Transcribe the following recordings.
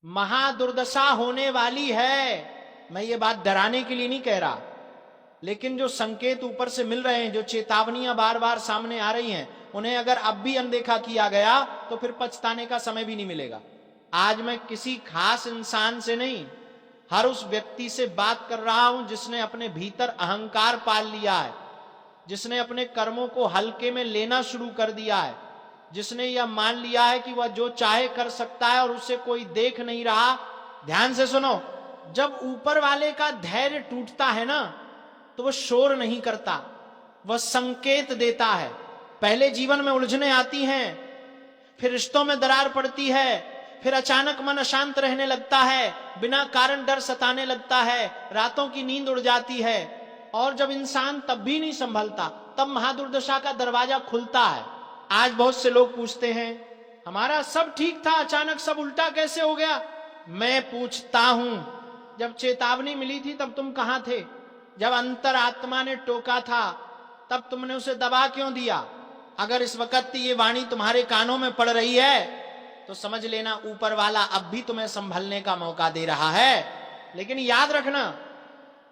महादुर्दशा होने वाली है। मैं ये बात डराने के लिए नहीं कह रहा, लेकिन जो संकेत ऊपर से मिल रहे हैं, जो चेतावनियां बार बार सामने आ रही हैं, उन्हें अगर अब भी अनदेखा किया गया तो फिर पछताने का समय भी नहीं मिलेगा। आज मैं किसी खास इंसान से नहीं, हर उस व्यक्ति से बात कर रहा हूं जिसने अपने भीतर अहंकार पाल लिया है, जिसने अपने कर्मों को हल्के में लेना शुरू कर दिया है, जिसने यह मान लिया है कि वह जो चाहे कर सकता है और उसे कोई देख नहीं रहा। ध्यान से सुनो, जब ऊपर वाले का धैर्य टूटता है ना, तो वह शोर नहीं करता, वह संकेत देता है। पहले जीवन में उलझने आती हैं, फिर रिश्तों में दरार पड़ती है, फिर अचानक मन अशांत रहने लगता है, बिना कारण डर सताने लगता है, रातों की नींद उड़ जाती है, और जब इंसान तब भी नहीं संभलता, तब महादुर्दशा का दरवाजा खुलता है। आज बहुत से लोग पूछते हैं, हमारा सब ठीक था, अचानक सब उल्टा कैसे हो गया? मैं पूछता हूं, जब चेतावनी मिली थी तब तुम कहां थे? जब अंतरात्मा ने टोका था तब तुमने उसे दबा क्यों दिया? अगर इस वक्त ये वाणी तुम्हारे कानों में पड़ रही है तो समझ लेना ऊपर वाला अब भी तुम्हें संभलने का मौका दे रहा है। लेकिन याद रखना,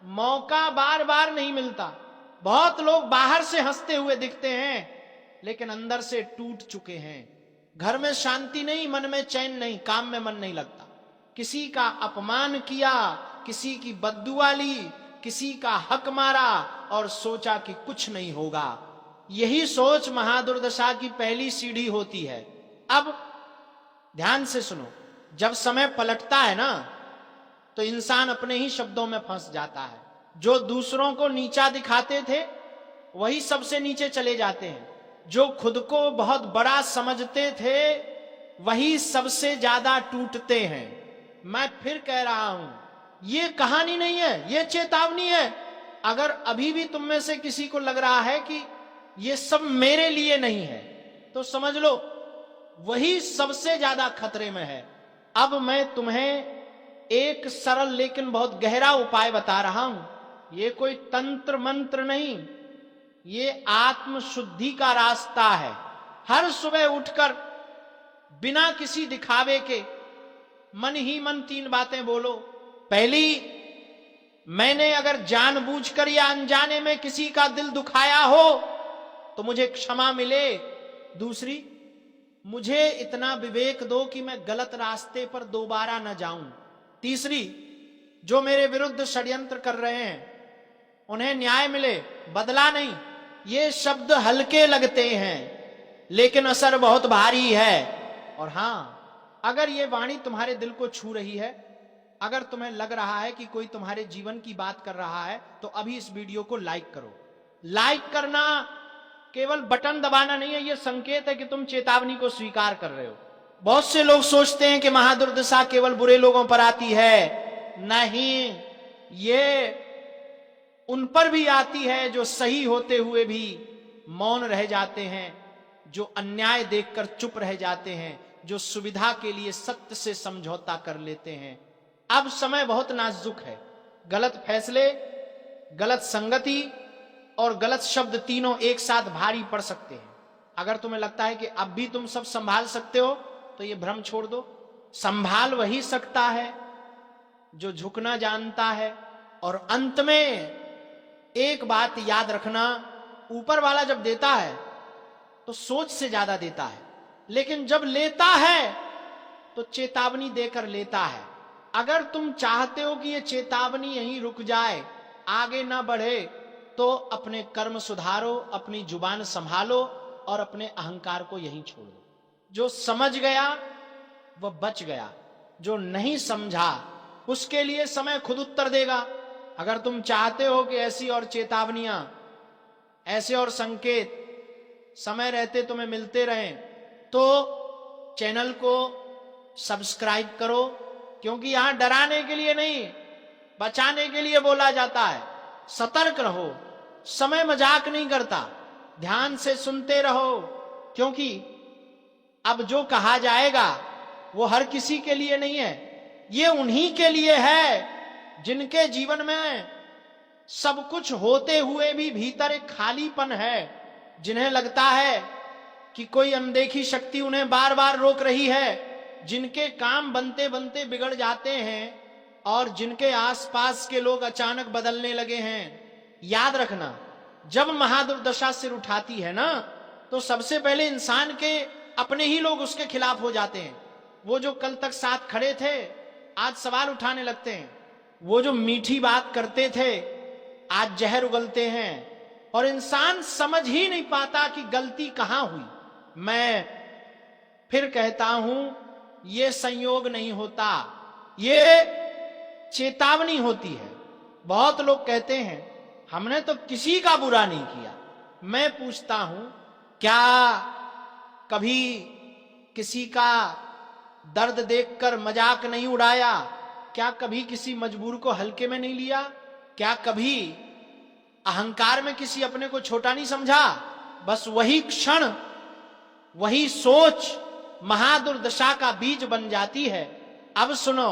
मौका बार बार नहीं मिलता। बहुत लोग बाहर से हंसते हुए दिखते हैं, लेकिन अंदर से टूट चुके हैं। घर में शांति नहीं, मन में चैन नहीं, काम में मन नहीं लगता। किसी का अपमान किया, किसी की बद्दुआ ली, किसी का हक मारा और सोचा कि कुछ नहीं होगा। यही सोच महादुर्दशा की पहली सीढ़ी होती है। अब ध्यान से सुनो, जब समय पलटता है ना, तो इंसान अपने ही शब्दों में फंस जाता है। जो दूसरों को नीचा दिखाते थे वही सबसे नीचे चले जाते हैं, जो खुद को बहुत बड़ा समझते थे वही सबसे ज्यादा टूटते हैं। मैं फिर कह रहा हूं, ये कहानी नहीं है, ये चेतावनी है। अगर अभी भी तुम में से किसी को लग रहा है कि ये सब मेरे लिए नहीं है, तो समझ लो वही सबसे ज्यादा खतरे में है। अब मैं तुम्हें एक सरल लेकिन बहुत गहरा उपाय बता रहा हूं। ये कोई तंत्र मंत्र नहीं, ये आत्म शुद्धि का रास्ता है। हर सुबह उठकर बिना किसी दिखावे के मन ही मन 3 बातें बोलो। पहली, मैंने अगर जानबूझकर या अनजाने में किसी का दिल दुखाया हो तो मुझे क्षमा मिले। दूसरी, मुझे इतना विवेक दो कि मैं गलत रास्ते पर दोबारा न जाऊं। तीसरी, जो मेरे विरुद्ध षड्यंत्र कर रहे हैं उन्हें न्याय मिले, बदला नहीं। ये शब्द हल्के लगते हैं लेकिन असर बहुत भारी है। और हां, अगर ये वाणी तुम्हारे दिल को छू रही है, अगर तुम्हें लग रहा है कि कोई तुम्हारे जीवन की बात कर रहा है, तो अभी इस वीडियो को लाइक करो। लाइक करना केवल बटन दबाना नहीं है, यह संकेत है कि तुम चेतावनी को स्वीकार कर रहे हो। बहुत से लोग सोचते हैं कि महादुर्दशा केवल बुरे लोगों पर आती है। नहीं, ये उन पर भी आती है जो सही होते हुए भी मौन रह जाते हैं, जो अन्याय देखकर चुप रह जाते हैं, जो सुविधा के लिए सत्य से समझौता कर लेते हैं। अब समय बहुत नाजुक है। गलत फैसले, गलत संगति और गलत शब्द तीनों एक साथ भारी पड़ सकते हैं। अगर तुम्हें लगता है कि अब भी तुम सब संभाल सकते हो, तो ये भ्रम छोड़ दो। संभाल वही सकता है जो झुकना जानता है। और अंत में एक बात याद रखना, ऊपर वाला जब देता है तो सोच से ज्यादा देता है, लेकिन जब लेता है तो चेतावनी देकर लेता है। अगर तुम चाहते हो कि ये चेतावनी यहीं रुक जाए, आगे ना बढ़े, तो अपने कर्म सुधारो, अपनी जुबान संभालो और अपने अहंकार को यहीं छोड़ दो। जो समझ गया वह बच गया, जो नहीं समझा उसके लिए समय खुद उत्तर देगा। अगर तुम चाहते हो कि ऐसी और चेतावनियां, ऐसे और संकेत समय रहते तुम्हें मिलते रहें, तो चैनल को सब्सक्राइब करो, क्योंकि यहां डराने के लिए नहीं, बचाने के लिए बोला जाता है। सतर्क रहो, समय मजाक नहीं करता। ध्यान से सुनते रहो, क्योंकि अब जो कहा जाएगा वो हर किसी के लिए नहीं है। ये उन्हीं के लिए है जिनके जीवन में सब कुछ होते हुए भी भीतर एक खालीपन है, जिन्हें लगता है कि कोई अनदेखी शक्ति उन्हें बार बार रोक रही है, जिनके काम बनते बनते बिगड़ जाते हैं और जिनके आसपास के लोग अचानक बदलने लगे हैं। याद रखना, जब महादुर्दशा सिर उठाती है ना, तो सबसे पहले इंसान के अपने ही लोग उसके खिलाफ हो जाते हैं। वो जो कल तक साथ खड़े थे, आज सवाल उठाने लगते हैं। वो जो मीठी बात करते थे, आज जहर उगलते हैं। और इंसान समझ ही नहीं पाता कि गलती कहां हुई। मैं फिर कहता हूं, ये संयोग नहीं होता, ये चेतावनी होती है। बहुत लोग कहते हैं हमने तो किसी का बुरा नहीं किया। मैं पूछता हूं, क्या कभी किसी का दर्द देखकर मजाक नहीं उड़ाया? क्या कभी किसी मजबूर को हल्के में नहीं लिया? क्या कभी अहंकार में किसी अपने को छोटा नहीं समझा? बस वही क्षण, वही सोच महादुर्दशा का बीज बन जाती है। अब सुनो,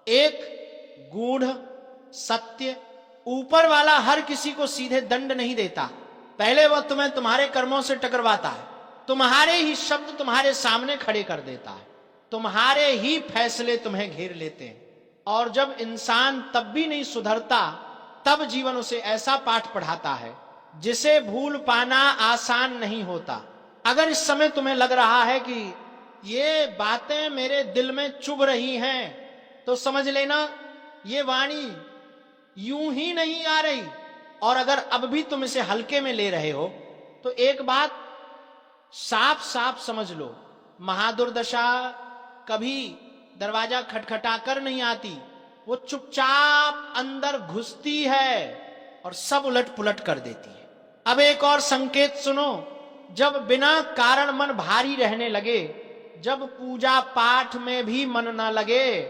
एक गूढ़ सत्य, ऊपर वाला हर किसी को सीधे दंड नहीं देता। पहले वह तुम्हें तुम्हारे कर्मों से टकरवाता है, तुम्हारे ही शब्द तुम्हारे सामने खड़े कर देता है, तुम्हारे ही फैसले तुम्हें घेर लेते हैं। और जब इंसान तब भी नहीं सुधरता, तब जीवन उसे ऐसा पाठ पढ़ाता है जिसे भूल पाना आसान नहीं होता। अगर इस समय तुम्हें लग रहा है कि ये बातें मेरे दिल में चुभ रही हैं, तो समझ लेना ये वाणी यूं ही नहीं आ रही। और अगर अब भी तुम इसे हल्के में ले रहे हो, तो एक बात साफ साफ समझ लो, महादुर्दशा कभी दरवाजा खटखटाकर नहीं आती। वो चुपचाप अंदर घुसती है और सब उलट पुलट कर देती है। अब एक और संकेत सुनो, जब बिना कारण मन भारी रहने लगे, जब पूजा पाठ में भी मन ना लगे,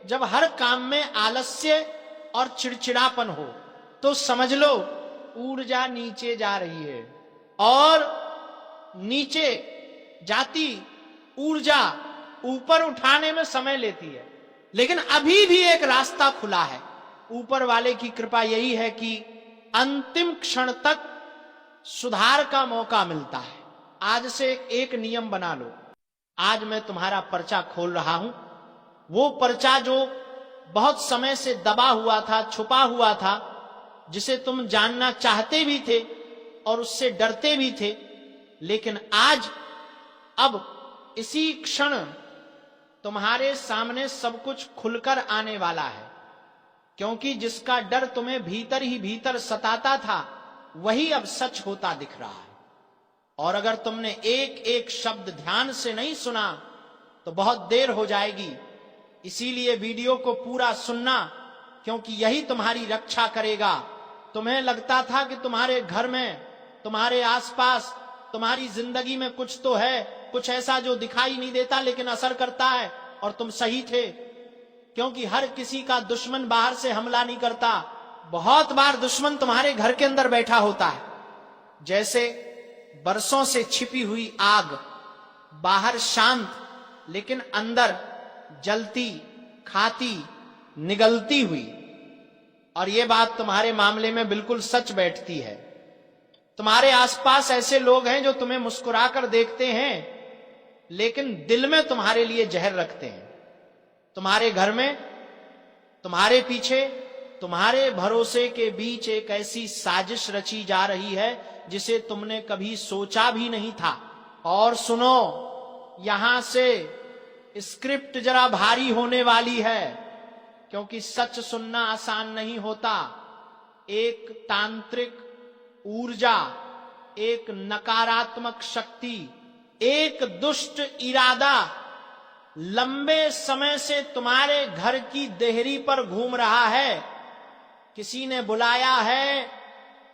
जब हर काम में आलस्य और चिड़चिड़ापन हो, तो समझ लो ऊर्जा नीचे जा रही है। और नीचे जाती ऊर्जा ऊपर उठाने में समय लेती है। लेकिन अभी भी एक रास्ता खुला है। ऊपर वाले की कृपा यही है कि अंतिम क्षण तक सुधार का मौका मिलता है। आज से एक नियम बना लो, आज मैं तुम्हारा पर्चा खोल रहा हूं। वो पर्चा जो बहुत समय से दबा हुआ था, छुपा हुआ था, जिसे तुम जानना चाहते भी थे और उससे डरते भी थे, लेकिन आज अब इसी क्षण तुम्हारे सामने सब कुछ खुलकर आने वाला है। क्योंकि जिसका डर तुम्हें भीतर ही भीतर सताता था, वही अब सच होता दिख रहा है। और अगर तुमने एक एक शब्द ध्यान से नहीं सुना, तो बहुत देर हो जाएगी। इसीलिए वीडियो को पूरा सुनना, क्योंकि यही तुम्हारी रक्षा करेगा। तुम्हें लगता था कि तुम्हारे घर में, तुम्हारे आसपास, तुम्हारी जिंदगी में कुछ तो है, कुछ ऐसा जो दिखाई नहीं देता लेकिन असर करता है, और तुम सही थे। क्योंकि हर किसी का दुश्मन बाहर से हमला नहीं करता। बहुत बार दुश्मन तुम्हारे घर के अंदर बैठा होता है। जैसे बरसों से छिपी हुई आग, बाहर शांत लेकिन अंदर जलती, खाती, निगलती हुई। और यह बात तुम्हारे मामले में बिल्कुल सच बैठती है। तुम्हारे आसपास ऐसे लोग हैं जो तुम्हें मुस्कुराकर देखते हैं, लेकिन दिल में तुम्हारे लिए जहर रखते हैं। तुम्हारे घर में, तुम्हारे पीछे, तुम्हारे भरोसे के बीच एक ऐसी साजिश रची जा रही है जिसे तुमने कभी सोचा भी नहीं था। और सुनो, यहां से स्क्रिप्ट जरा भारी होने वाली है, क्योंकि सच सुनना आसान नहीं होता। एक तांत्रिक ऊर्जा, एक नकारात्मक शक्ति, एक दुष्ट इरादा लंबे समय से तुम्हारे घर की देहरी पर घूम रहा है। किसी ने बुलाया है,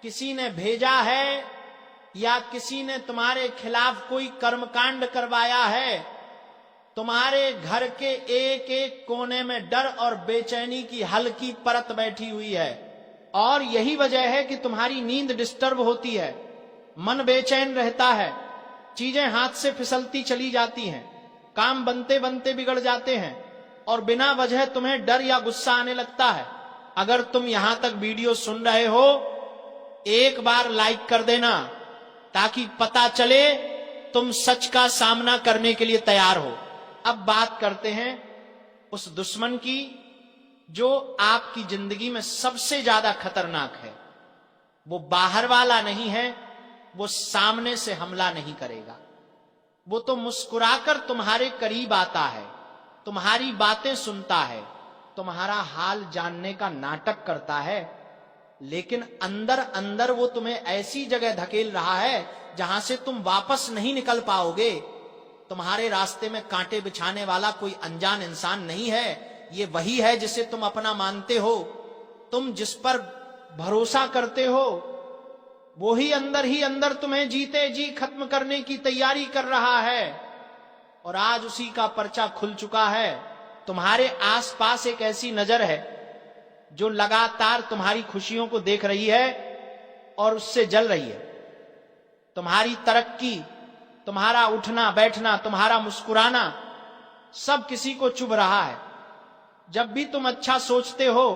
किसी ने भेजा है, या किसी ने तुम्हारे खिलाफ कोई कर्मकांड करवाया है। तुम्हारे घर के एक एक कोने में डर और बेचैनी की हल्की परत बैठी हुई है। और यही वजह है कि तुम्हारी नींद डिस्टर्ब होती है, मन बेचैन रहता है, चीजें हाथ से फिसलती चली जाती हैं, काम बनते बनते बिगड़ जाते हैं, और बिना वजह तुम्हें डर या गुस्सा आने लगता है। अगर तुम यहां तक वीडियो सुन रहे हो, एक बार लाइक कर देना, ताकि पता चले तुम सच का सामना करने के लिए तैयार हो। अब बात करते हैं उस दुश्मन की जो आपकी जिंदगी में सबसे ज्यादा खतरनाक है। वो बाहर वाला नहीं है, वो सामने से हमला नहीं करेगा। वो तो मुस्कुराकर तुम्हारे करीब आता है, तुम्हारी बातें सुनता है, तुम्हारा हाल जानने का नाटक करता है, लेकिन अंदर अंदर वो तुम्हें ऐसी जगह धकेल रहा है जहां से तुम वापस नहीं निकल पाओगे। तुम्हारे रास्ते में कांटे बिछाने वाला कोई अनजान इंसान नहीं है, ये वही है जिसे तुम अपना मानते हो। तुम जिस पर भरोसा करते हो वो ही अंदर तुम्हें जीते जी खत्म करने की तैयारी कर रहा है। और आज उसी का पर्चा खुल चुका है। तुम्हारे आसपास एक ऐसी नजर है जो लगातार तुम्हारी खुशियों को देख रही है और उससे जल रही है। तुम्हारी तरक्की, तुम्हारा उठना बैठना, तुम्हारा मुस्कुराना सब किसी को चुभ रहा है। जब भी तुम अच्छा सोचते हो,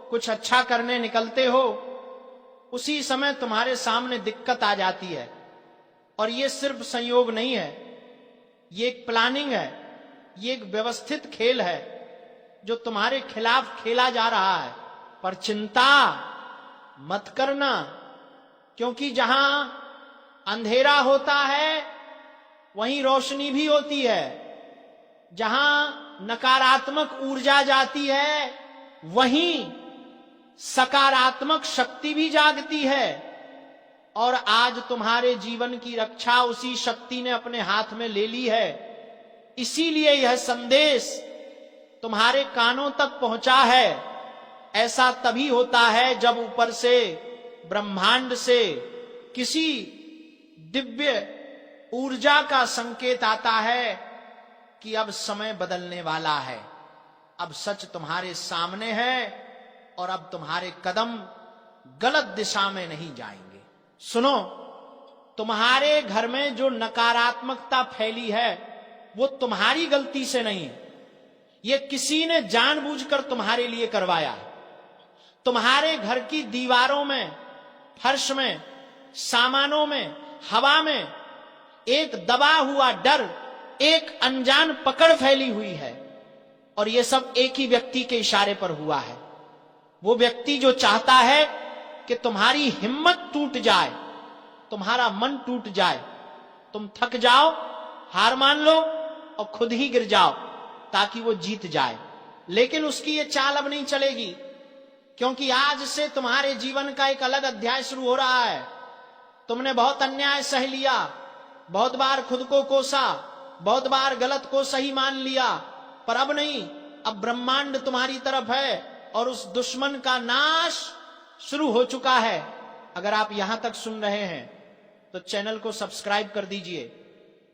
कुछ अच्छा करने निकलते हो, उसी समय तुम्हारे सामने दिक्कत आ जाती है। और ये सिर्फ संयोग नहीं है, ये एक प्लानिंग है, ये एक व्यवस्थित खेल है जो तुम्हारे खिलाफ खेला जा रहा है। पर चिंता मत करना, क्योंकि जहां अंधेरा होता है वहीं रोशनी भी होती है। जहां नकारात्मक ऊर्जा जाती है वहीं सकारात्मक शक्ति भी जागती है। और आज तुम्हारे जीवन की रक्षा उसी शक्ति ने अपने हाथ में ले ली है। इसीलिए यह संदेश तुम्हारे कानों तक पहुंचा है। ऐसा तभी होता है जब ऊपर से, ब्रह्मांड से किसी दिव्य ऊर्जा का संकेत आता है कि अब समय बदलने वाला है, अब सच तुम्हारे सामने है और अब तुम्हारे कदम गलत दिशा में नहीं जाएंगे। सुनो, तुम्हारे घर में जो नकारात्मकता फैली है वो तुम्हारी गलती से नहीं है, ये किसी ने जानबूझकर तुम्हारे लिए करवाया है। तुम्हारे घर की दीवारों में, फर्श में, सामानों में, हवा में एक दबा हुआ डर, एक अनजान पकड़ फैली हुई है। और यह सब एक ही व्यक्ति के इशारे पर हुआ है। वो व्यक्ति जो चाहता है कि तुम्हारी हिम्मत टूट जाए, तुम्हारा मन टूट जाए, तुम थक जाओ, हार मान लो और खुद ही गिर जाओ ताकि वो जीत जाए। लेकिन उसकी ये चाल अब नहीं चलेगी, क्योंकि आज से तुम्हारे जीवन का एक अलग अध्याय शुरू हो रहा है। तुमने बहुत अन्याय सह लिया, बहुत बार खुद को कोसा, बहुत बार गलत को सही मान लिया, पर अब नहीं। अब ब्रह्मांड तुम्हारी तरफ है और उस दुश्मन का नाश शुरू हो चुका है। अगर आप यहां तक सुन रहे हैं तो चैनल को सब्सक्राइब कर दीजिए,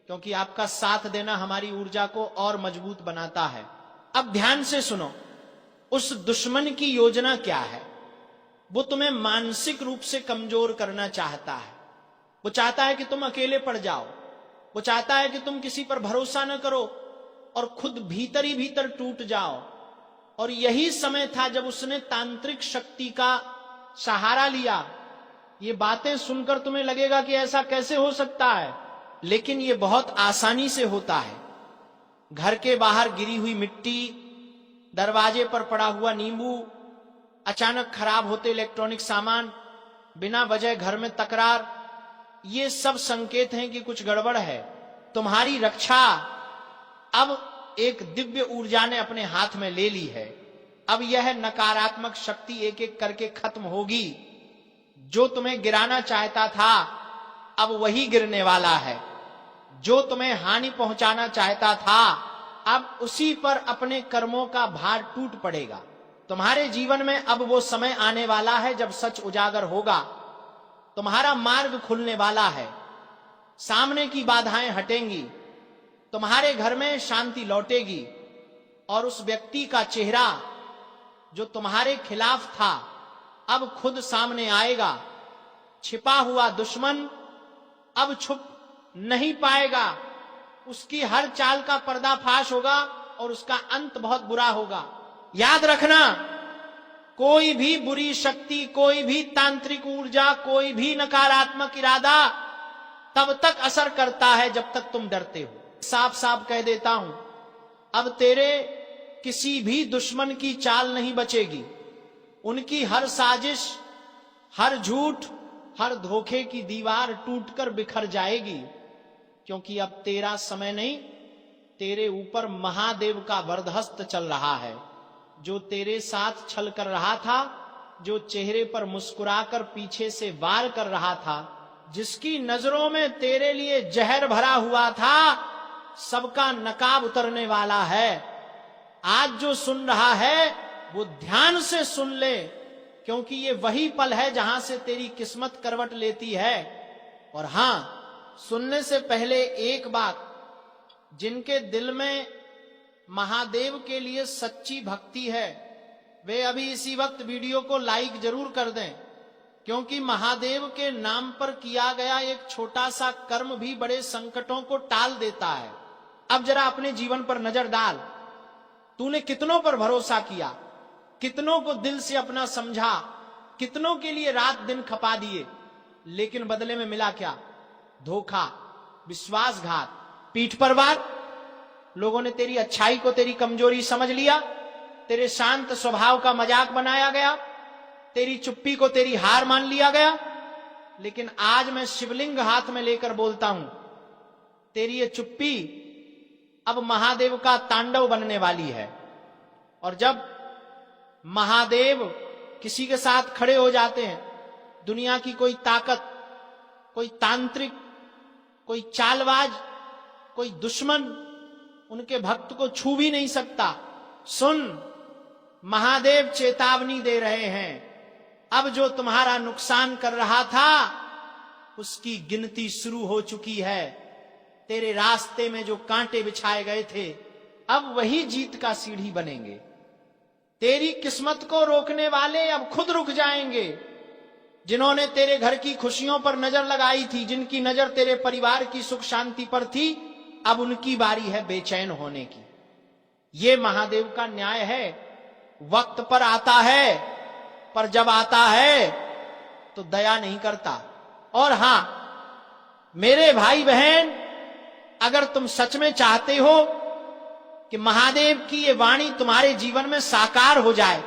क्योंकि आपका साथ देना हमारी ऊर्जा को और मजबूत बनाता है। अब ध्यान से सुनो, उस दुश्मन की योजना क्या है। वो तुम्हें मानसिक रूप से कमजोर करना चाहता है। वो चाहता है कि तुम अकेले पड़ जाओ, वो चाहता है कि तुम किसी पर भरोसा न करो और खुद भीतर ही भीतर टूट जाओ। और यही समय था जब उसने तांत्रिक शक्ति का सहारा लिया। ये बातें सुनकर तुम्हें लगेगा कि ऐसा कैसे हो सकता है, लेकिन ये बहुत आसानी से होता है। घर के बाहर गिरी हुई मिट्टी, दरवाजे पर पड़ा हुआ नींबू, अचानक खराब होते इलेक्ट्रॉनिक सामान, बिना वजह घर में तकरार, ये सब संकेत हैं कि कुछ गड़बड़ है। तुम्हारी रक्षा अब एक दिव्य ऊर्जा ने अपने हाथ में ले ली है। अब यह नकारात्मक शक्ति एक एक करके खत्म होगी। जो तुम्हें गिराना चाहता था अब वही गिरने वाला है। जो तुम्हें हानि पहुंचाना चाहता था अब उसी पर अपने कर्मों का भार टूट पड़ेगा। तुम्हारे जीवन में अब वो समय आने वाला है जब सच उजागर होगा, तुम्हारा मार्ग खुलने वाला है, सामने की बाधाएं हटेंगी, तुम्हारे घर में शांति लौटेगी और उस व्यक्ति का चेहरा जो तुम्हारे खिलाफ था अब खुद सामने आएगा। छिपा हुआ दुश्मन अब छुप नहीं पाएगा, उसकी हर चाल का पर्दाफाश होगा और उसका अंत बहुत बुरा होगा। याद रखना, कोई भी बुरी शक्ति, कोई भी तांत्रिक ऊर्जा, कोई भी नकारात्मक इरादा तब तक असर करता है जब तक तुम डरते हो। साफ साफ कह देता हूं, अब तेरे किसी भी दुश्मन की चाल नहीं बचेगी। उनकी हर साजिश, हर झूठ, हर धोखे की दीवार टूटकर बिखर जाएगी, क्योंकि अब तेरा समय नहीं, तेरे ऊपर महादेव का वरदहस्त चल रहा है। जो तेरे साथ छल कर रहा था, जो चेहरे पर मुस्कुराकर पीछे से वार कर रहा था, जिसकी नजरों में तेरे लिए जहर भरा हुआ था, सबका नकाब उतरने वाला है। आज जो सुन रहा है वो ध्यान से सुन ले, क्योंकि ये वही पल है जहां से तेरी किस्मत करवट लेती है। और हां, सुनने से पहले एक बात, जिनके दिल में महादेव के लिए सच्ची भक्ति है, वे अभी इसी वक्त वीडियो को लाइक जरूर कर दें, क्योंकि महादेव के नाम पर किया गया एक छोटा सा कर्म भी बड़े संकटों को टाल देता है। अब जरा अपने जीवन पर नजर डाल। तूने कितनों पर भरोसा किया, कितनों को दिल से अपना समझा, कितनों के लिए रात दिन खपा दिए, लेकिन बदले में मिला क्या? धोखा, विश्वासघात, पीठ पर वार। लोगों ने तेरी अच्छाई को तेरी कमजोरी समझ लिया, तेरे शांत स्वभाव का मजाक बनाया गया, तेरी चुप्पी को तेरी हार मान लिया गया। लेकिन आज मैं शिवलिंग हाथ में लेकर बोलता हूं, तेरी ये चुप्पी अब महादेव का तांडव बनने वाली है। और जब महादेव किसी के साथ खड़े हो जाते हैं, दुनिया की कोई ताकत, कोई तांत्रिक, कोई चालबाज, कोई दुश्मन उनके भक्त को छू भी नहीं सकता। सुन, महादेव चेतावनी दे रहे हैं, अब जो तुम्हारा नुकसान कर रहा था उसकी गिनती शुरू हो चुकी है। तेरे रास्ते में जो कांटे बिछाए गए थे, अब वही जीत का सीढ़ी बनेंगे। तेरी किस्मत को रोकने वाले अब खुद रुक जाएंगे। जिन्होंने तेरे घर की खुशियों पर नजर लगाई थी, जिनकी नजर तेरे परिवार की सुख शांति पर थी, अब उनकी बारी है बेचैन होने की। ये महादेव का न्याय है। वक्त पर आता है, पर जब आता है तो दया नहीं करता। और हां, मेरे भाई बहन, अगर तुम सच में चाहते हो कि महादेव की ये वाणी तुम्हारे जीवन में साकार हो जाए,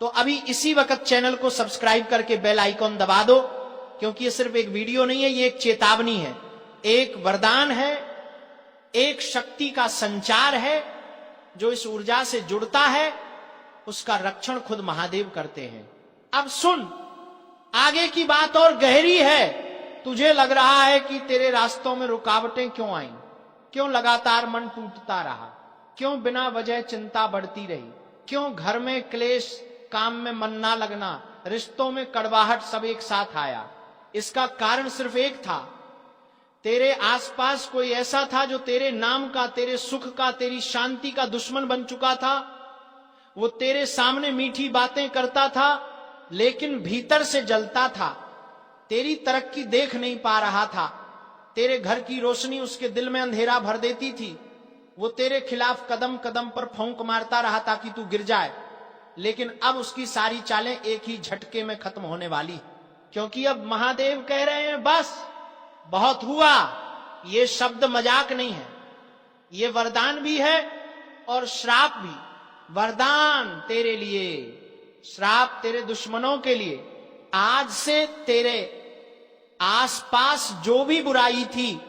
तो अभी इसी वक्त चैनल को सब्सक्राइब करके बेल आइकॉन दबा दो, क्योंकि ये सिर्फ एक वीडियो नहीं है, ये एक चेतावनी है, एक वरदान है, एक शक्ति का संचार है। जो इस ऊर्जा से जुड़ता है उसका रक्षण खुद महादेव करते हैं। अब सुन, आगे की बात और गहरी है। तुझे लग रहा है कि तेरे रास्तों में रुकावटें क्यों आईं? क्यों लगातार मन टूटता रहा? क्यों बिना वजह चिंता बढ़ती रही? क्यों घर में क्लेश, काम में मन ना लगना, रिश्तों में कड़वाहट सब एक साथ आया? इसका कारण सिर्फ एक था, तेरे आसपास कोई ऐसा था जो तेरे नाम का, तेरे सुख का, तेरी शांति का दुश्मन बन चुका था। वो तेरे सामने मीठी बातें करता था, लेकिन भीतर से जलता था। तेरी तरक्की देख नहीं पा रहा था। तेरे घर की रोशनी उसके दिल में अंधेरा भर देती थी। वो तेरे खिलाफ कदम कदम पर फौंक मारता रहा ताकि तू गिर जाए। लेकिन अब उसकी सारी चालें एक ही झटके में खत्म होने वाली, क्योंकि अब महादेव कह रहे हैं, बस बहुत हुआ। ये शब्द मजाक नहीं है, ये वरदान भी है और श्राप भी। वरदान तेरे लिए, श्राप तेरे दुश्मनों के लिए। आज से तेरे आसपास जो भी बुराई थी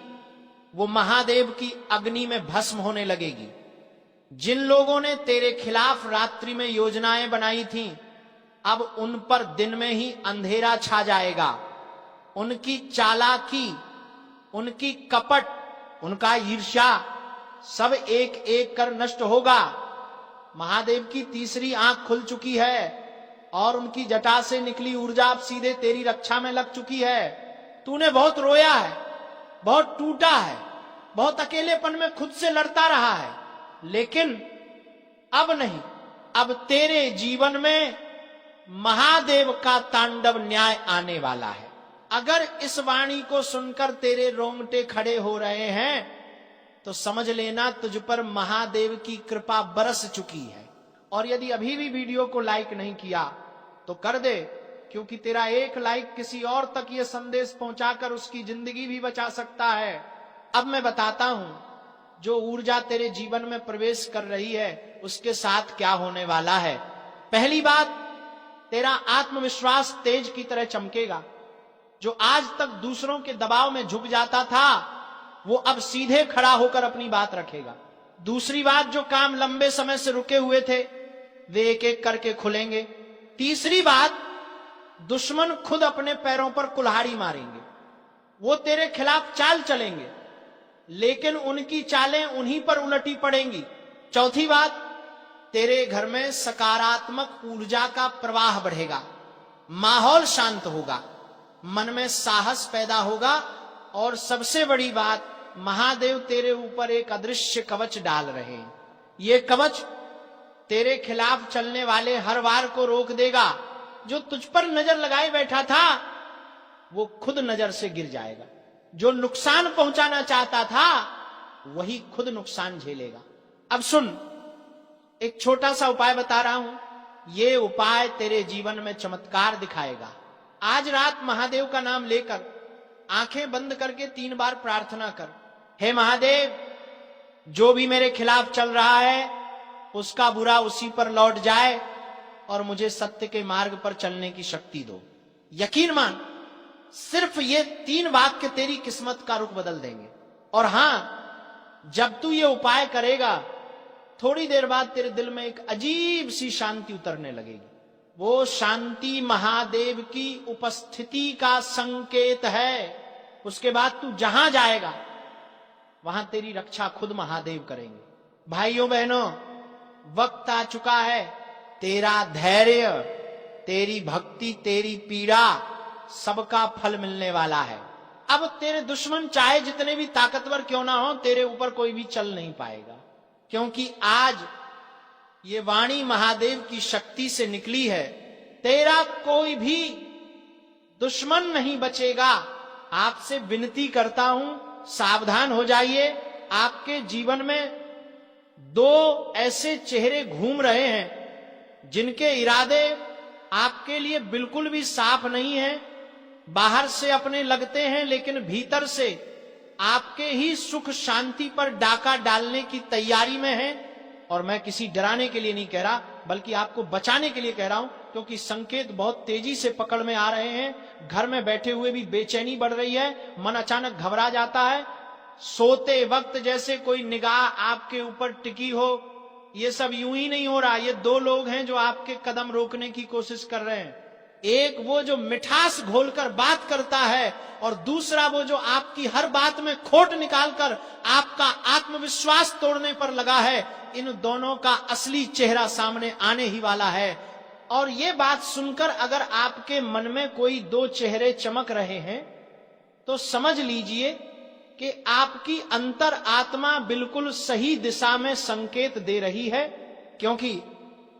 वो महादेव की अग्नि में भस्म होने लगेगी। जिन लोगों ने तेरे खिलाफ रात्रि में योजनाएं बनाई थीं, अब उन पर दिन में ही अंधेरा छा जाएगा। उनकी चालाकी, उनकी कपट, उनका ईर्ष्या सब एक एक कर नष्ट होगा। महादेव की तीसरी आंख खुल चुकी है और उनकी जटा से निकली ऊर्जा अब सीधे तेरी रक्षा में लग चुकी है। तूने बहुत रोया है, बहुत टूटा है, बहुत अकेलेपन में खुद से लड़ता रहा है, लेकिन अब नहीं, अब तेरे जीवन में महादेव का तांडव न्याय आने वाला है। अगर इस वाणी को सुनकर तेरे रोंगटे खड़े हो रहे हैं तो समझ लेना तुझ पर महादेव की कृपा बरस चुकी है। और यदि अभी भी वीडियो को लाइक नहीं किया तो कर दे, क्योंकि तेरा एक लाइक किसी और तक यह संदेश पहुंचाकर उसकी जिंदगी भी बचा सकता है। अब मैं बताता हूं, जो ऊर्जा तेरे जीवन में प्रवेश कर रही है उसके साथ क्या होने वाला है। पहली बात, तेरा आत्मविश्वास तेज की तरह चमकेगा। जो आज तक दूसरों के दबाव में झुक जाता था वो अब सीधे खड़ा होकर अपनी बात रखेगा। दूसरी बात, जो काम लंबे समय से रुके हुए थे वे एक एक करके खुलेंगे। तीसरी बात, दुश्मन खुद अपने पैरों पर कुल्हाड़ी मारेंगे, वो तेरे खिलाफ चाल चलेंगे लेकिन उनकी चालें उन्हीं पर उलटी पड़ेंगी। चौथी बात, तेरे घर में सकारात्मक ऊर्जा का प्रवाह बढ़ेगा, माहौल शांत होगा, मन में साहस पैदा होगा और सबसे बड़ी बात, महादेव तेरे ऊपर एक अदृश्य कवच डाल रहे हैं। ये कवच तेरे खिलाफ चलने वाले हर वार को रोक देगा। जो तुझ पर नजर लगाए बैठा था वो खुद नजर से गिर जाएगा। जो नुकसान पहुंचाना चाहता था वही खुद नुकसान झेलेगा। अब सुन, एक छोटा सा उपाय बता रहा हूं, ये उपाय तेरे जीवन में चमत्कार दिखाएगा। आज रात महादेव का नाम लेकर आंखें बंद करके 3 बार प्रार्थना कर, हे महादेव, जो भी मेरे खिलाफ चल रहा है उसका बुरा उसी पर लौट जाए और मुझे सत्य के मार्ग पर चलने की शक्ति दो। यकीन मान, सिर्फ ये 3 वाक्य तेरी किस्मत का रुख बदल देंगे। और हां, जब तू ये उपाय करेगा थोड़ी देर बाद तेरे दिल में एक अजीब सी शांति उतरने लगेगी। वो शांति महादेव की उपस्थिति का संकेत है। उसके बाद तू जहां जाएगा वहां तेरी रक्षा खुद महादेव करेंगे। भाइयों बहनों, वक्त आ चुका है, तेरा धैर्य, तेरी भक्ति, तेरी पीड़ा सबका फल मिलने वाला है। अब तेरे दुश्मन चाहे जितने भी ताकतवर क्यों ना हो, तेरे ऊपर कोई भी चल नहीं पाएगा, क्योंकि आज ये वाणी महादेव की शक्ति से निकली है। तेरा कोई भी दुश्मन नहीं बचेगा। आपसे विनती करता हूं, सावधान हो जाइए। आपके जीवन में 2 ऐसे चेहरे घूम रहे हैं जिनके इरादे आपके लिए बिल्कुल भी साफ नहीं हैं। बाहर से अपने लगते हैं लेकिन भीतर से आपके ही सुख शांति पर डाका डालने की तैयारी में है। और मैं किसी डराने के लिए नहीं कह रहा, बल्कि आपको बचाने के लिए कह रहा हूं, क्योंकि संकेत बहुत तेजी से पकड़ में आ रहे हैं। घर में बैठे हुए भी बेचैनी बढ़ रही है, मन अचानक घबरा जाता है, सोते वक्त जैसे कोई निगाह आपके ऊपर टिकी हो। ये सब यूं ही नहीं हो रहा। ये 2 लोग हैं जो आपके कदम रोकने की कोशिश कर रहे हैं। एक वो जो मिठास घोलकर बात करता है और दूसरा वो जो आपकी हर बात में खोट निकालकर आपका आत्मविश्वास तोड़ने पर लगा है। इन दोनों का असली चेहरा सामने आने ही वाला है। और ये बात सुनकर अगर आपके मन में कोई 2 चेहरे चमक रहे हैं तो समझ लीजिए कि आपकी अंतर आत्मा बिल्कुल सही दिशा में संकेत दे रही है, क्योंकि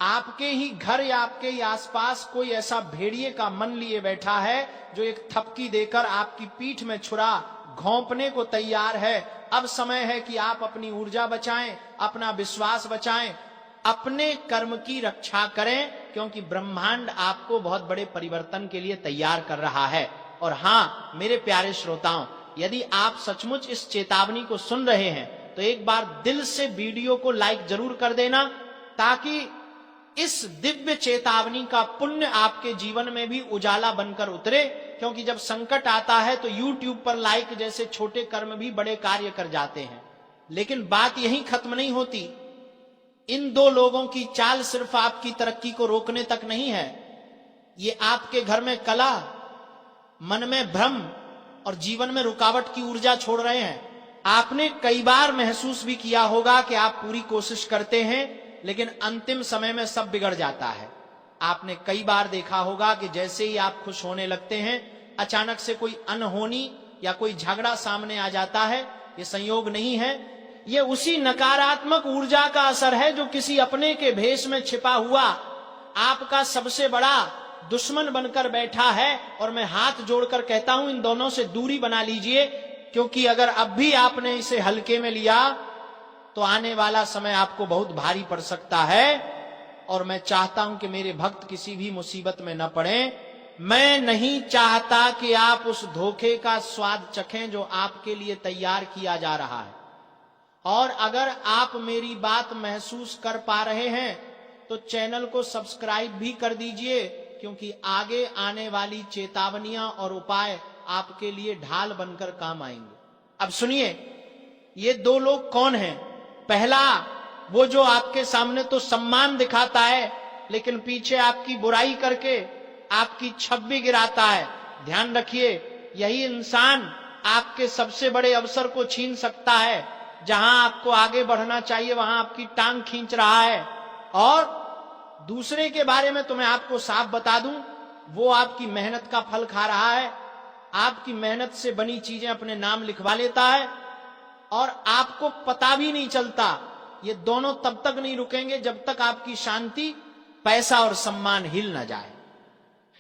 आपके ही घर या आपके ही आसपास कोई ऐसा भेड़िए का मन लिए बैठा है जो एक थपकी देकर आपकी पीठ में छुरा घोंपने को तैयार है। अब समय है कि आप अपनी ऊर्जा बचाएं, अपना विश्वास बचाएं, अपने कर्म की रक्षा करें, क्योंकि ब्रह्मांड आपको बहुत बड़े परिवर्तन के लिए तैयार कर रहा है। और हां मेरे प्यारे श्रोताओं, यदि आप सचमुच इस चेतावनी को सुन रहे हैं तो एक बार दिल से वीडियो को लाइक जरूर कर देना, ताकि इस दिव्य चेतावनी का पुण्य आपके जीवन में भी उजाला बनकर उतरे। क्योंकि जब संकट आता है तो YouTube पर लाइक जैसे छोटे कर्म भी बड़े कार्य कर जाते हैं। लेकिन बात यहीं खत्म नहीं होती। इन 2 लोगों की चाल सिर्फ आपकी तरक्की को रोकने तक नहीं है, ये आपके घर में कला, मन में भ्रम और जीवन में रुकावट की ऊर्जा छोड़ रहे हैं। आपने कई बार महसूस भी किया होगा कि आप पूरी कोशिश करते हैं लेकिन अंतिम समय में सब बिगड़ जाता है। आपने कई बार देखा होगा कि जैसे ही आप खुश होने लगते हैं अचानक से कोई अनहोनी या कोई झगड़ा सामने आ जाता है। ये संयोग नहीं है, ये उसी नकारात्मक ऊर्जा का असर है जो किसी अपने के भेष में छिपा हुआ आपका सबसे बड़ा दुश्मन बनकर बैठा है। और मैं हाथ जोड़कर कहता हूं, इन दोनों से दूरी बना लीजिए, क्योंकि अगर अब भी आपने इसे हल्के में लिया तो आने वाला समय आपको बहुत भारी पड़ सकता है। और मैं चाहता हूं कि मेरे भक्त किसी भी मुसीबत में न पड़े। मैं नहीं चाहता कि आप उस धोखे का स्वाद चखें जो आपके लिए तैयार किया जा रहा है। और अगर आप मेरी बात महसूस कर पा रहे हैं तो चैनल को सब्सक्राइब भी कर दीजिए, क्योंकि आगे आने वाली चेतावनियां और उपाय आपके लिए ढाल बनकर काम आएंगे। अब सुनिए, ये दो लोग कौन हैं? पहला, वो जो आपके सामने तो सम्मान दिखाता है लेकिन पीछे आपकी बुराई करके आपकी छवि गिराता है। ध्यान रखिए, यही इंसान आपके सबसे बड़े अवसर को छीन सकता है। जहां आपको आगे बढ़ना चाहिए वहां आपकी टांग खींच रहा है। और दूसरे के बारे में तो मैं आपको साफ बता दूं, वो आपकी मेहनत का फल खा रहा है, आपकी मेहनत से बनी चीजें अपने नाम लिखवा लेता है और आपको पता भी नहीं चलता। ये दोनों तब तक नहीं रुकेंगे जब तक आपकी शांति, पैसा और सम्मान हिल ना जाए।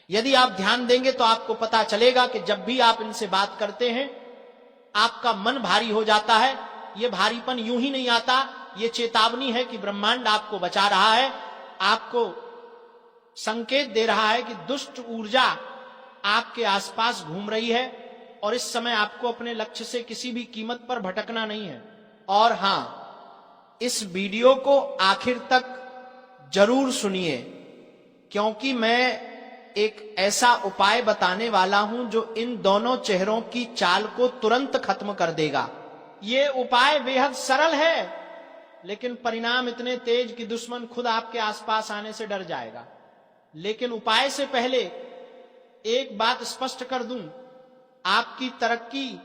यदि आप ध्यान देंगे तो आपको पता चलेगा कि जब भी आप इनसे बात करते हैं आपका मन भारी हो जाता है। ये भारीपन यूं ही नहीं आता, ये चेतावनी है कि ब्रह्मांड आपको बचा रहा है, आपको संकेत दे रहा है कि दुष्ट ऊर्जा आपके आसपास घूम रही है और इस समय आपको अपने लक्ष्य से किसी भी कीमत पर भटकना नहीं है। और हां, इस वीडियो को आखिर तक जरूर सुनिए, क्योंकि मैं एक ऐसा उपाय बताने वाला हूं जो इन दोनों चेहरों की चाल को तुरंत खत्म कर देगा। ये उपाय बेहद सरल है लेकिन परिणाम इतने तेज कि दुश्मन खुद आपके आसपास आने से डर जाएगा। लेकिन उपाय से पहले एक बात स्पष्ट कर दूं, आपकी तरक्की,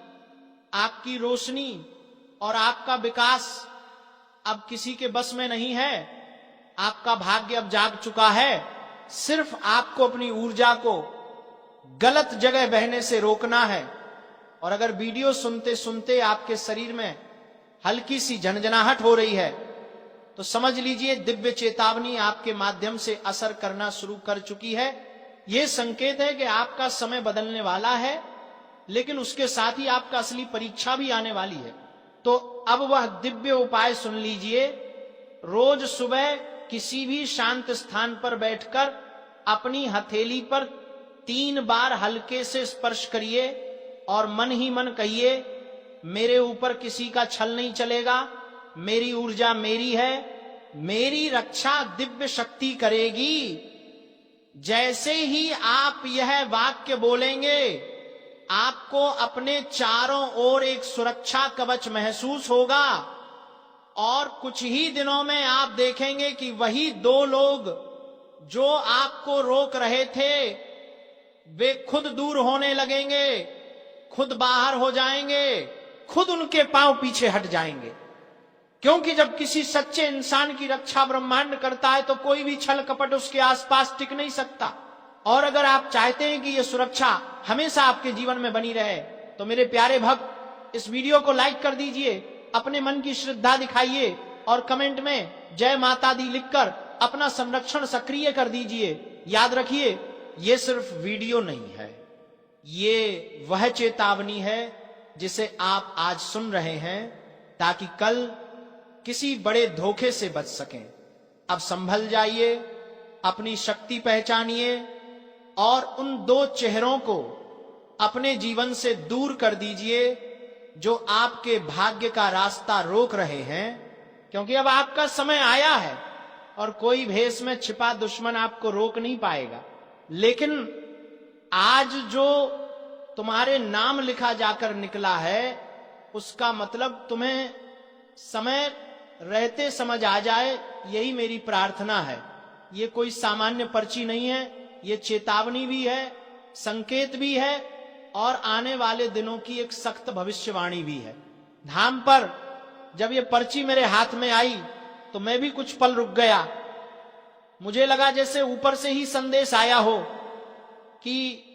आपकी रोशनी और आपका विकास अब किसी के बस में नहीं है। आपका भाग्य अब जाग चुका है। सिर्फ आपको अपनी ऊर्जा को गलत जगह बहने से रोकना है। और अगर वीडियो सुनते सुनते आपके शरीर में हल्की सी झंझनाहट हो रही है तो समझ लीजिए दिव्य चेतावनी आपके माध्यम से असर करना शुरू कर चुकी है। यह संकेत है कि आपका समय बदलने वाला है, लेकिन उसके साथ ही आपका असली परीक्षा भी आने वाली है। तो अब वह दिव्य उपाय सुन लीजिए। रोज सुबह किसी भी शांत स्थान पर बैठकर अपनी हथेली पर 3 बार हल्के से स्पर्श करिए और मन ही मन कहिए, मेरे ऊपर किसी का छल नहीं चलेगा, मेरी ऊर्जा मेरी है, मेरी रक्षा दिव्य शक्ति करेगी। जैसे ही आप यह वाक्य बोलेंगे आपको अपने चारों ओर एक सुरक्षा कवच महसूस होगा और कुछ ही दिनों में आप देखेंगे कि वही 2 लोग जो आपको रोक रहे थे वे खुद दूर होने लगेंगे, खुद बाहर हो जाएंगे, खुद उनके पांव पीछे हट जाएंगे। क्योंकि जब किसी सच्चे इंसान की रक्षा ब्रह्मांड करता है तो कोई भी छल कपट उसके आसपास टिक नहीं सकता। और अगर आप चाहते हैं कि यह सुरक्षा हमेशा आपके जीवन में बनी रहे तो मेरे प्यारे भक्त, इस वीडियो को लाइक कर दीजिए, अपने मन की श्रद्धा दिखाइए और कमेंट में जय माता दी लिखकर अपना संरक्षण सक्रिय कर दीजिए। याद रखिए, ये सिर्फ वीडियो नहीं है, ये वह चेतावनी है जिसे आप आज सुन रहे हैं ताकि कल किसी बड़े धोखे से बच सकें। अब संभल जाइए, अपनी शक्ति पहचानिए और उन 2 चेहरों को अपने जीवन से दूर कर दीजिए जो आपके भाग्य का रास्ता रोक रहे हैं। क्योंकि अब आपका समय आया है और कोई भेष में छिपा दुश्मन आपको रोक नहीं पाएगा। लेकिन आज जो तुम्हारे नाम लिखा जाकर निकला है उसका मतलब तुम्हें समय रहते समझ आ जाए, यही मेरी प्रार्थना है। ये कोई सामान्य पर्ची नहीं है, ये चेतावनी भी है, संकेत भी है और आने वाले दिनों की एक सख्त भविष्यवाणी भी है। धाम पर जब ये पर्ची मेरे हाथ में आई तो मैं भी कुछ पल रुक गया। मुझे लगा जैसे ऊपर से ही संदेश आया हो कि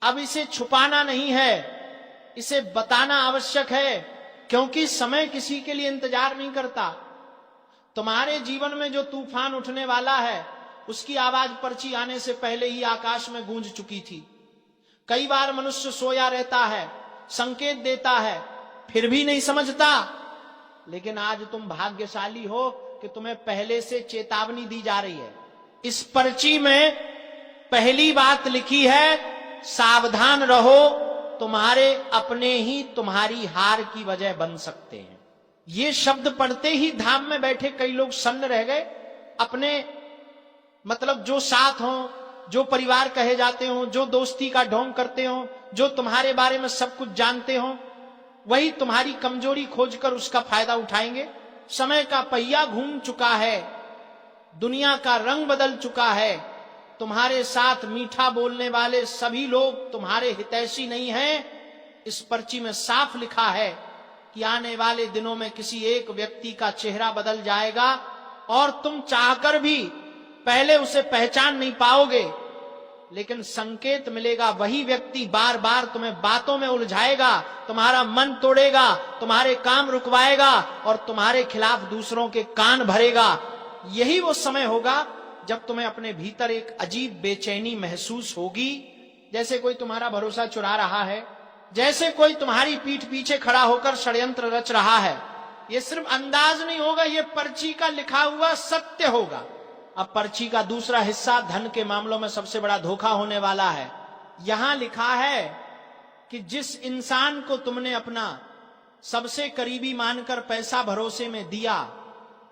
अब इसे छुपाना नहीं है, इसे बताना आवश्यक है, क्योंकि समय किसी के लिए इंतजार नहीं करता। तुम्हारे जीवन में जो तूफान उठने वाला है उसकी आवाज पर्ची आने से पहले ही आकाश में गूंज चुकी थी। कई बार मनुष्य सोया रहता है, संकेत देता है, फिर भी नहीं समझता। लेकिन आज तुम भाग्यशाली हो कि तुम्हें पहले से चेतावनी दी जा रही है। इस पर्ची में पहली बात लिखी है, सावधान रहो, तुम्हारे अपने ही तुम्हारी हार की वजह बन सकते हैं। ये शब्द पढ़ते ही धाम में बैठे कई लोग सन्न रह गए। अपने मतलब जो साथ हो, जो परिवार कहे जाते हो, जो दोस्ती का ढोंग करते हो, जो तुम्हारे बारे में सब कुछ जानते हो, वही तुम्हारी कमजोरी खोजकर उसका फायदा उठाएंगे। समय का पहिया घूम चुका है, दुनिया का रंग बदल चुका है। तुम्हारे साथ मीठा बोलने वाले सभी लोग तुम्हारे हितैषी नहीं हैं। इस पर्ची में साफ लिखा है कि आने वाले दिनों में किसी एक व्यक्ति का चेहरा बदल जाएगा और तुम चाहकर भी पहले उसे पहचान नहीं पाओगे, लेकिन संकेत मिलेगा। वही व्यक्ति बार बार तुम्हें बातों में उलझाएगा, तुम्हारा मन तोड़ेगा, तुम्हारे काम रुकवाएगा और तुम्हारे खिलाफ दूसरों के कान भरेगा। यही वो समय होगा जब तुम्हें अपने भीतर एक अजीब बेचैनी महसूस होगी, जैसे कोई तुम्हारा भरोसा चुरा रहा है, जैसे कोई तुम्हारी पीठ पीछे खड़ा होकर षड्यंत्र रच रहा है। ये सिर्फ अंदाज नहीं होगा, ये पर्ची का लिखा हुआ सत्य होगा। अब पर्ची का दूसरा हिस्सा धन के मामलों में सबसे बड़ा धोखा होने वाला है। यहां लिखा है कि जिस इंसान को तुमने अपना सबसे करीबी मानकर पैसा भरोसे में दिया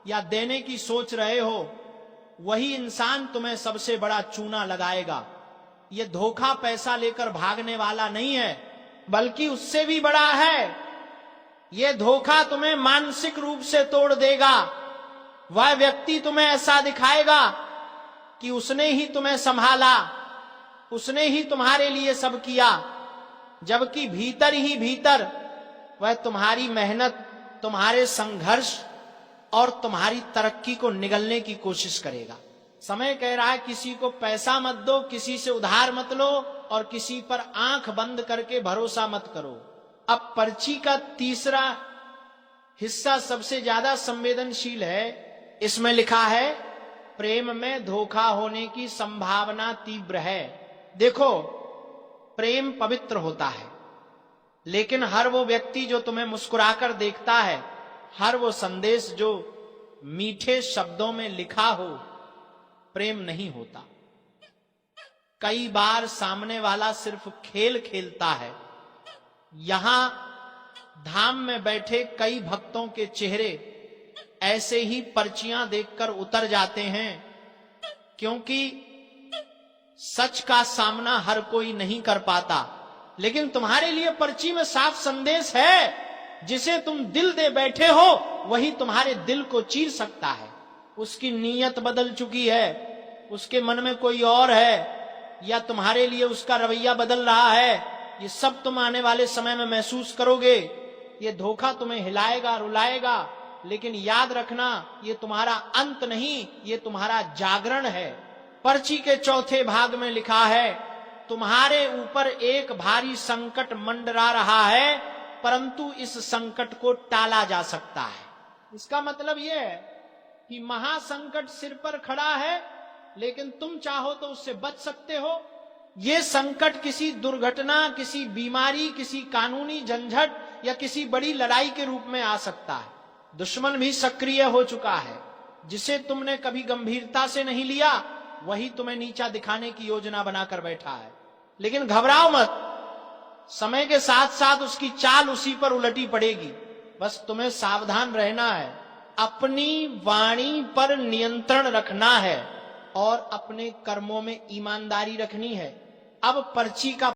या देने की सोच रहे हो, वही इंसान तुम्हें सबसे बड़ा चूना लगाएगा। यह धोखा पैसा लेकर भागने वाला नहीं है, बल्कि उससे भी बड़ा है। यह धोखा तुम्हें मानसिक रूप से तोड़ देगा। वह व्यक्ति तुम्हें ऐसा दिखाएगा कि उसने ही तुम्हें संभाला, उसने ही तुम्हारे लिए सब किया, जबकि भीतर ही भीतर वह तुम्हारी मेहनत, तुम्हारे संघर्ष और तुम्हारी तरक्की को निगलने की कोशिश करेगा। समय कह रहा है किसी को पैसा मत दो, किसी से उधार मत लो और किसी पर आंख बंद करके भरोसा मत करो। अब पर्ची का तीसरा हिस्सा सबसे ज्यादा संवेदनशील है। इसमें लिखा है प्रेम में धोखा होने की संभावना तीव्र है। देखो, प्रेम पवित्र होता है, लेकिन हर वो व्यक्ति जो तुम्हें मुस्कुराकर देखता है, हर वो संदेश जो मीठे शब्दों में लिखा हो, प्रेम नहीं होता। कई बार सामने वाला सिर्फ खेल खेलता है। यहां धाम में बैठे कई भक्तों के चेहरे ऐसे ही पर्चियां देखकर उतर जाते हैं, क्योंकि सच का सामना हर कोई नहीं कर पाता। लेकिन तुम्हारे लिए पर्ची में साफ संदेश है। जिसे तुम दिल दे बैठे हो, वही तुम्हारे दिल को चीर सकता है। उसकी नीयत बदल चुकी है, उसके मन में कोई और है, या तुम्हारे लिए उसका रवैया बदल रहा है। ये सब तुम आने वाले समय में महसूस करोगे। ये धोखा तुम्हें हिलाएगा, रुलाएगा, लेकिन याद रखना, ये तुम्हारा अंत नहीं, ये तुम्हारा जागरण है। पर्ची के चौथे भाग में लिखा है तुम्हारे ऊपर एक भारी संकट मंडरा रहा है, परंतु इस संकट को टाला जा सकता है। इसका मतलब यह है कि महासंकट सिर पर खड़ा है, लेकिन तुम चाहो तो उससे बच सकते हो। यह संकट किसी दुर्घटना, किसी बीमारी, किसी कानूनी झंझट या किसी बड़ी लड़ाई के रूप में आ सकता है। दुश्मन भी सक्रिय हो चुका है। जिसे तुमने कभी गंभीरता से नहीं लिया, वही तुम्हें नीचा दिखाने की योजना बनाकर बैठा है। लेकिन घबराओ मत, समय के साथ साथ उसकी चाल उसी पर उलटी पड़ेगी। बस तुम्हें सावधान रहना है, अपनी वाणी पर नियंत्रण रखना है और अपने कर्मों में ईमानदारी रखनी है। अब पर्ची का